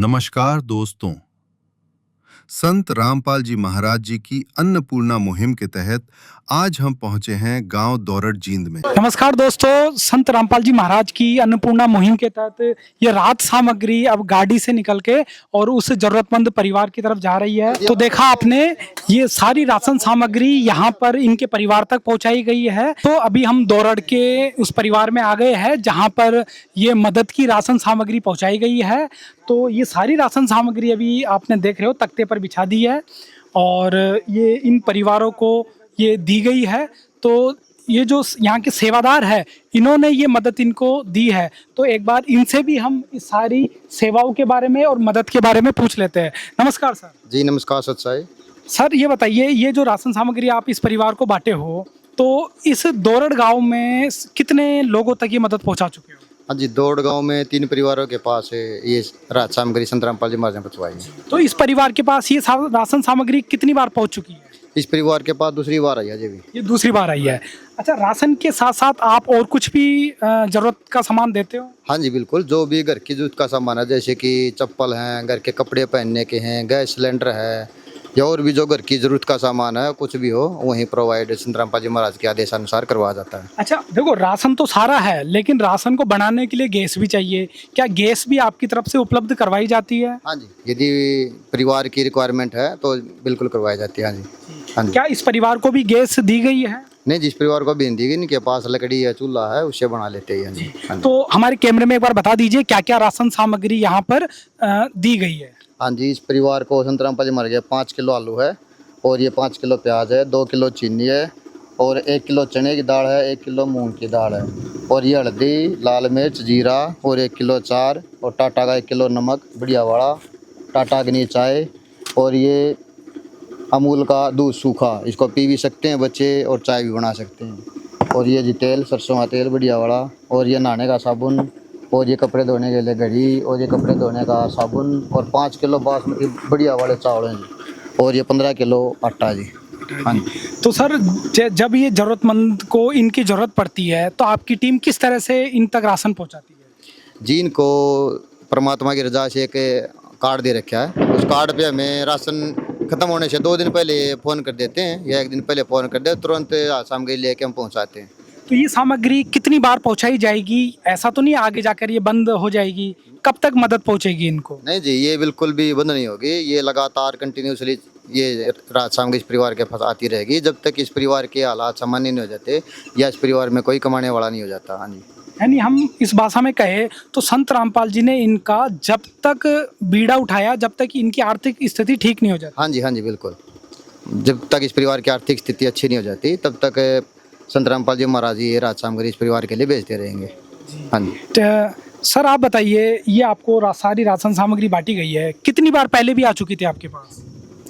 नमस्कार दोस्तों। संत रामपाल जी महाराज जी की अन्नपूर्णा मुहिम के तहत आज हम पहुंचे हैं गांव दौरड़ जींद में। नमस्कार दोस्तों, संत रामपाल जी महाराज की अन्नपूर्णा मुहिम के तहत ये राहत सामग्री अब गाड़ी से निकल के और उस जरूरतमंद परिवार की तरफ जा रही है। तो देखा आपने, ये सारी राशन सामग्री यहाँ पर इनके परिवार तक पहुँचाई गई है। तो अभी हम दौरड़ के उस परिवार में आ गए हैं जहाँ पर ये मदद की राशन सामग्री पहुँचाई गई है। तो ये सारी राशन सामग्री अभी आपने देख रहे हो तख्ते पर बिछा दी है और ये इन परिवारों को ये दी गई है। तो ये जो यहाँ के सेवादार है, इन्होंने ये मदद इनको दी है। तो एक बार इनसे भी हम इस सारी सेवाओं के बारे में और मदद के बारे में पूछ लेते हैं। नमस्कार सर। जी नमस्कार सच्चाई। सर ये बताइए, ये जो राशन सामग्री आप इस परिवार को बांटे हो, तो इस दौरड़ गांव में कितने लोगों तक ये मदद पहुंचा चुके हो? हाँ जी, दौड़ गांव में 3 परिवारों के पास ये राहत सामग्री संत रामपाल जी महाराज ने पहुंचवाई है। तो इस परिवार के पास ये राशन सामग्री कितनी बार पहुंच चुकी है? इस परिवार के पास दूसरी बार आई है जी भी। ये दूसरी बार आई है। अच्छा, राशन के साथ साथ आप और कुछ भी जरूरत का सामान देते हो? हाँ जी बिल्कुल, जो भी घर की जरूरत का सामान है, जैसे कि चप्पल हैं, घर के कपड़े पहनने के हैं, गैस सिलेंडर है या और भी जो घर की जरूरत का सामान है, कुछ भी हो वहीं प्रोवाइड संत रामपाल जी महाराज के आदेशानुसार करवाया जाता है। अच्छा देखो, राशन तो सारा है लेकिन राशन को बनाने के लिए गैस भी चाहिए। क्या गैस भी आपकी तरफ से उपलब्ध करवाई जाती है? हाँ जी, यदि परिवार की रिक्वायरमेंट है तो बिल्कुल करवाई जाती है। हाँ जी, हाँ जी। क्या इस परिवार को भी गैस दी गई है? नहीं, जिस परिवार को भी दी गई, इनके पास लकड़ी या चूल्हा है, उससे बना लेते हैं। हाँ जी, हाँ जी। तो हमारे कैमरे में एक बार बता दीजिए क्या क्या राशन सामग्री यहाँ पर दी गई है। हाँ जी, इस परिवार को संत रामपाल जी महाराज 5 किलो आलू है और ये 5 किलो प्याज है, 2 किलो चीनी है और 1 किलो चने की दाल है, 1 किलो मूंग की दाल है और ये हल्दी, लाल मिर्च, जीरा और 1 किलो अचार और टाटा का 1 किलो नमक बढ़िया वाला, टाटा अग्नि चाय और ये अमूल का दूध सूखा, इसको पी भी सकते हैं बच्चे और चाय भी बना सकते हैं। और ये जी तेल, सरसों का तेल बढ़िया वाला और ये नहाने का साबुन और ये कपड़े धोने के लिए घड़ी और ये कपड़े धोने का साबुन और 5 किलो बासमती बढ़िया वाले चावल हैं जी और ये 15 किलो आटा जी। हाँ जी। तो सर जब ये जरूरतमंद को इनकी जरूरत पड़ती है तो आपकी टीम किस तरह से इन तक राशन पहुंचाती है? जी, इनको परमात्मा की रजा से एक कार्ड दे रखा है, उस कार्ड पे हमें राशन खत्म होने से 2 दिन पहले फ़ोन कर देते हैं या 1 दिन पहले फ़ोन कर दे, तुरंत सामग्री लेके हम पहुँचाते हैं। तो ये सामग्री कितनी बार पहुंचाई जाएगी? ऐसा तो नहीं आगे जाकर ये बंद हो जाएगी? कब तक मदद पहुंचेगी इनको? नहीं जी, ये बिल्कुल भी बंद नहीं होगी, ये लगातार कंटिन्यूसली ये राहत सामग्री इस परिवार के पास आती रहेगी जब तक इस परिवार के हालात सामान्य नहीं हो जाते या इस परिवार में कोई कमाने वाला नहीं हो जाता। हाँ जी। यानी हम इस भाषा में कहे तो संत रामपाल जी ने इनका जब तक बीड़ा उठाया, जब तक इनकी आर्थिक स्थिति ठीक नहीं हो जाती। हाँ जी, हाँ जी बिल्कुल, जब तक इस परिवार की आर्थिक स्थिति अच्छी नहीं हो जाती तब तक संत रामपाल जी महाराज ये राहत सामग्री इस परिवार के लिए भेजते रहेंगे। हाँ जी। तो सर आप बताइए, ये आपको सारी राशन सामग्री बांटी गई है, कितनी बार पहले भी आ चुकी थी आपके पास?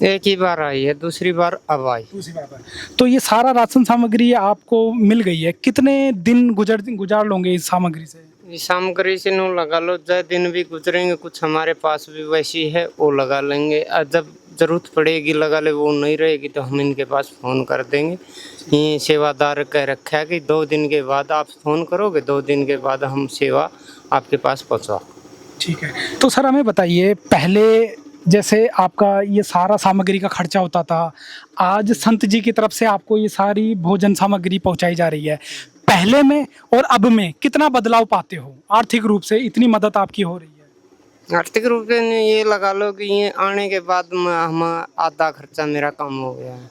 एक ही बार आई है, दूसरी बार अब आई। दूसरी बार। तो ये सारा राशन सामग्री आपको मिल गई है, कितने दिन गुजार लोगे इस सामग्री से? इस सामग्री से नो लगा लो, जो दिन भी गुजरेंगे कुछ हमारे पास भी वैसी है वो लगा लेंगे, और जब जरूरत पड़ेगी लगा ले, वो नहीं रहेगी तो हम इनके पास फ़ोन कर देंगे। ये सेवादार कह रखा है कि 2 दिन के बाद आप फ़ोन करोगे, 2 दिन के बाद हम सेवा आपके पास पहुँचा। ठीक है। तो सर हमें बताइए, पहले जैसे आपका ये सारा सामग्री का खर्चा होता था, आज संत जी की तरफ से आपको ये सारी भोजन सामग्री पहुंचाई जा रही है, पहले में और अब में कितना बदलाव पाते हो आर्थिक रूप से? इतनी मदद आपकी हो रही है आर्थिक रूप से ये लगा लो कि ये आने के बाद हम आधा खर्चा मेरा कम हो गया है।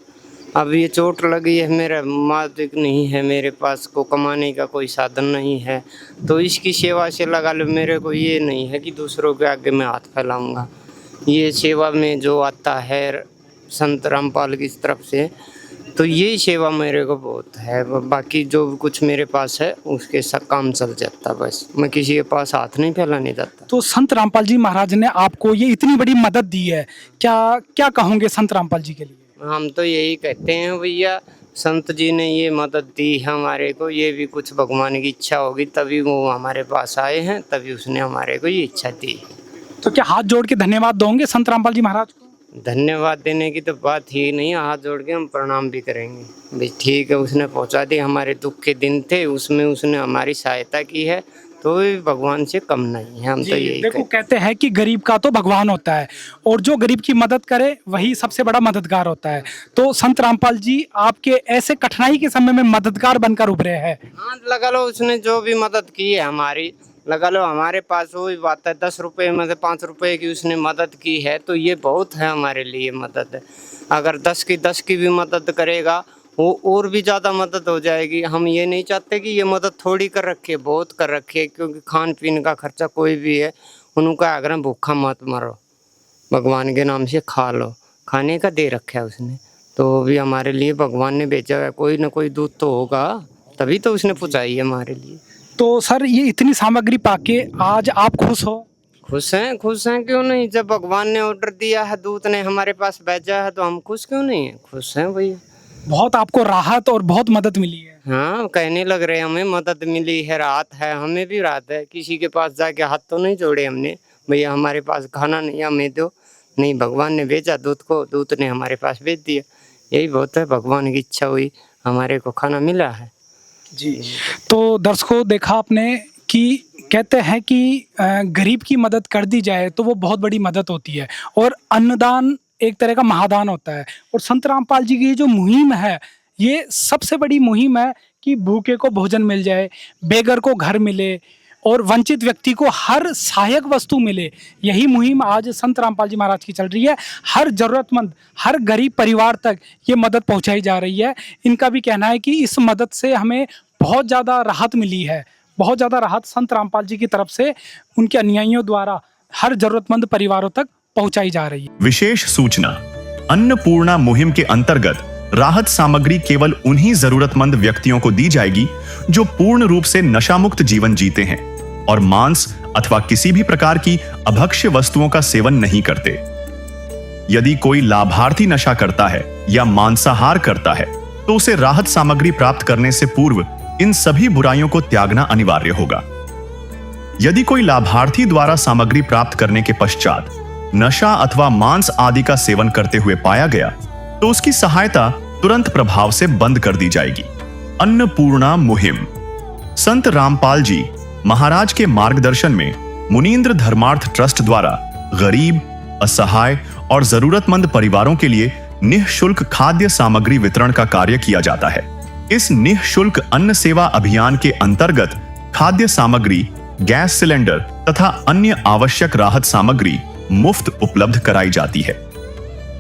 अब ये चोट लगी है, मेरा मालिक नहीं है, मेरे पास को कमाने का कोई साधन नहीं है, तो इसकी सेवा से लगा लो मेरे को ये नहीं है कि दूसरों के आगे मैं हाथ फैलाऊंगा। ये सेवा में जो आता है संत रामपाल की तरफ से, तो यही सेवा मेरे को बहुत है। बाकी जो कुछ मेरे पास है उसके साथ काम चल जाता, बस मैं किसी के पास हाथ नहीं फैलाने जाता। तो संत रामपाल जी महाराज ने आपको ये इतनी बड़ी मदद दी है, क्या क्या कहोगे संत रामपाल जी के लिए? हम तो यही कहते हैं भैया, संत जी ने ये मदद दी है हमारे को, ये भी कुछ भगवान की इच्छा होगी तभी वो हमारे पास आए हैं, तभी उसने हमारे को ये इच्छा दी। तो क्या हाथ जोड़ के धन्यवाद दोगे संत रामपाल जी महाराज को? धन्यवाद देने की तो बात ही नहीं, हाथ जोड़ के हम प्रणाम भी करेंगे। भाई ठीक है, उसने पहुंचा दी, हमारे दुख के दिन थे उसमें उसने हमारी सहायता की है, तो भी भगवान से कम नहीं है। हम तो यही देखो कहते हैं कि गरीब का तो भगवान होता है और जो गरीब की मदद करे वही सबसे बड़ा मददगार होता है। तो संत रामपाल जी आपके ऐसे कठिनाई के समय में मददगार बनकर उभरे हैं। हाँ, लगा लो उसने जो भी मदद की है हमारी, लगा लो हमारे पास वही बात है, 10 रुपये में से 5 रुपये की उसने मदद की है तो ये बहुत है हमारे लिए मदद। अगर 10 की भी मदद करेगा वो और भी ज़्यादा मदद हो जाएगी। हम ये नहीं चाहते कि ये मदद थोड़ी कर रखे, बहुत कर रखे, क्योंकि खान पीन का खर्चा कोई भी है उनका अगर भूखा मत मरो, भगवान के नाम से खा लो, खाने का दे रखा है उसने। तो भी हमारे लिए भगवान ने भेजा है, कोई ना कोई दूत तो होगा, तभी तो उसने पहुँचाई है हमारे लिए। तो सर ये इतनी सामग्री पाके आज आप खुश हो? खुश हैं क्यों नहीं। जब भगवान ने ऑर्डर दिया है, दूत ने हमारे पास भेजा है तो हम खुश क्यों नहीं है, खुश हैं भैया। बहुत आपको राहत और बहुत मदद मिली है। हाँ, कहने लग रहे हमें मदद मिली है, राहत है, हमें भी राहत है। किसी के पास जाके हाथ तो नहीं जोड़े हमने, भैया हमारे पास खाना नहीं हमें दो, नहीं भगवान ने भेजा दूत को, दूत ने हमारे पास भेज दिया। यही बहुत है, भगवान की इच्छा हुई हमारे को खाना मिला है जी। तो दर्शकों देखा आपने कि कहते हैं कि गरीब की मदद कर दी जाए तो वो बहुत बड़ी मदद होती है और अन्नदान एक तरह का महादान होता है। और संत रामपाल जी की जो मुहिम है ये सबसे बड़ी मुहिम है कि भूखे को भोजन मिल जाए, बेघर को घर मिले और वंचित व्यक्ति को हर सहायक वस्तु मिले। यही मुहिम आज संत रामपाल जी महाराज की चल रही है। हर जरूरतमंद, हर गरीब परिवार तक ये मदद पहुंचाई जा रही है। इनका भी कहना है कि इस मदद से हमें बहुत ज़्यादा राहत मिली है, बहुत ज़्यादा राहत संत रामपाल जी की तरफ से उनके अनुयायियों द्वारा हर जरूरतमंद परिवारों तक पहुंचाई जा रही है। विशेष सूचना, अन्नपूर्णा मुहिम के अंतर्गत राहत सामग्री केवल उन्हीं जरूरतमंद व्यक्तियों को दी जाएगी जो पूर्ण रूप से नशा मुक्त जीवन जीते हैं और मांस अथवा किसी भी प्रकार की अभक्ष्य वस्तुओं का सेवन नहीं करते। यदि कोई लाभार्थी नशा करता है या मांसाहार करता है तो उसे राहत सामग्री प्राप्त करने से पूर्व इन सभी बुराइयों को त्यागना अनिवार्य होगा। यदि कोई लाभार्थी द्वारा सामग्री प्राप्त करने के पश्चात नशा अथवा मांस आदि का सेवन करते हुए पाया गया तो उसकी सहायता तुरंत प्रभाव से बंद कर दी जाएगी। अन्नपूर्णा मुहिम संत रामपाल जी महाराज के मार्गदर्शन में मुनींद्र धर्मार्थ ट्रस्ट द्वारा गरीब, असहाय और जरूरतमंद परिवारों के लिए निःशुल्क खाद्य सामग्री वितरण का कार्य किया जाता है। इस निःशुल्क अन्न सेवा अभियान के अंतर्गत खाद्य सामग्री, गैस सिलेंडर तथा अन्य आवश्यक राहत सामग्री मुफ्त उपलब्ध कराई जाती है।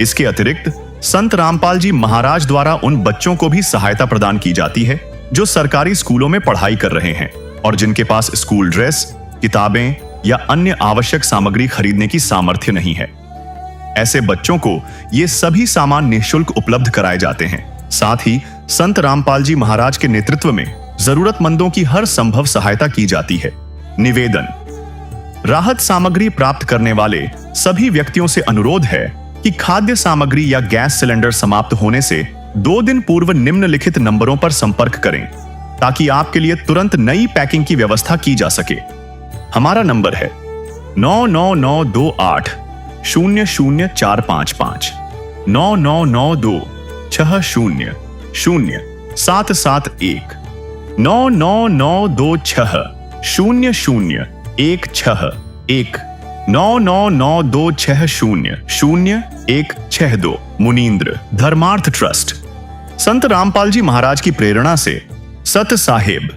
इसके अतिरिक्त संत रामपाल जी महाराज द्वारा उन बच्चों को भी सहायता प्रदान की जाती है जो सरकारी स्कूलों में पढ़ाई कर रहे हैं और जिनके पास स्कूल ड्रेस, किताबें या अन्य आवश्यक सामग्री खरीदने की सामर्थ्य नहीं है। ऐसे बच्चों को ये सभी सामान निःशुल्क उपलब्ध कराए जाते हैं। साथ ही संत रामपाल जी महाराज के नेतृत्व में जरूरतमंदों की हर संभव सहायता की जाती है। निवेदन, राहत सामग्री प्राप्त करने वाले सभी व्यक्तियों से अनुरोध है कि खाद्य सामग्री या गैस सिलेंडर समाप्त होने से 2 दिन पूर्व निम्नलिखित नंबरों पर संपर्क करें ताकि आपके लिए तुरंत नई पैकिंग की व्यवस्था की जा सके। हमारा नंबर है 99928 00455 9992 60 0771 99926 0016 99926000162 मुनींद्र धर्मार्थ ट्रस्ट। संत रामपाल जी महाराज की प्रेरणा से सत साहिब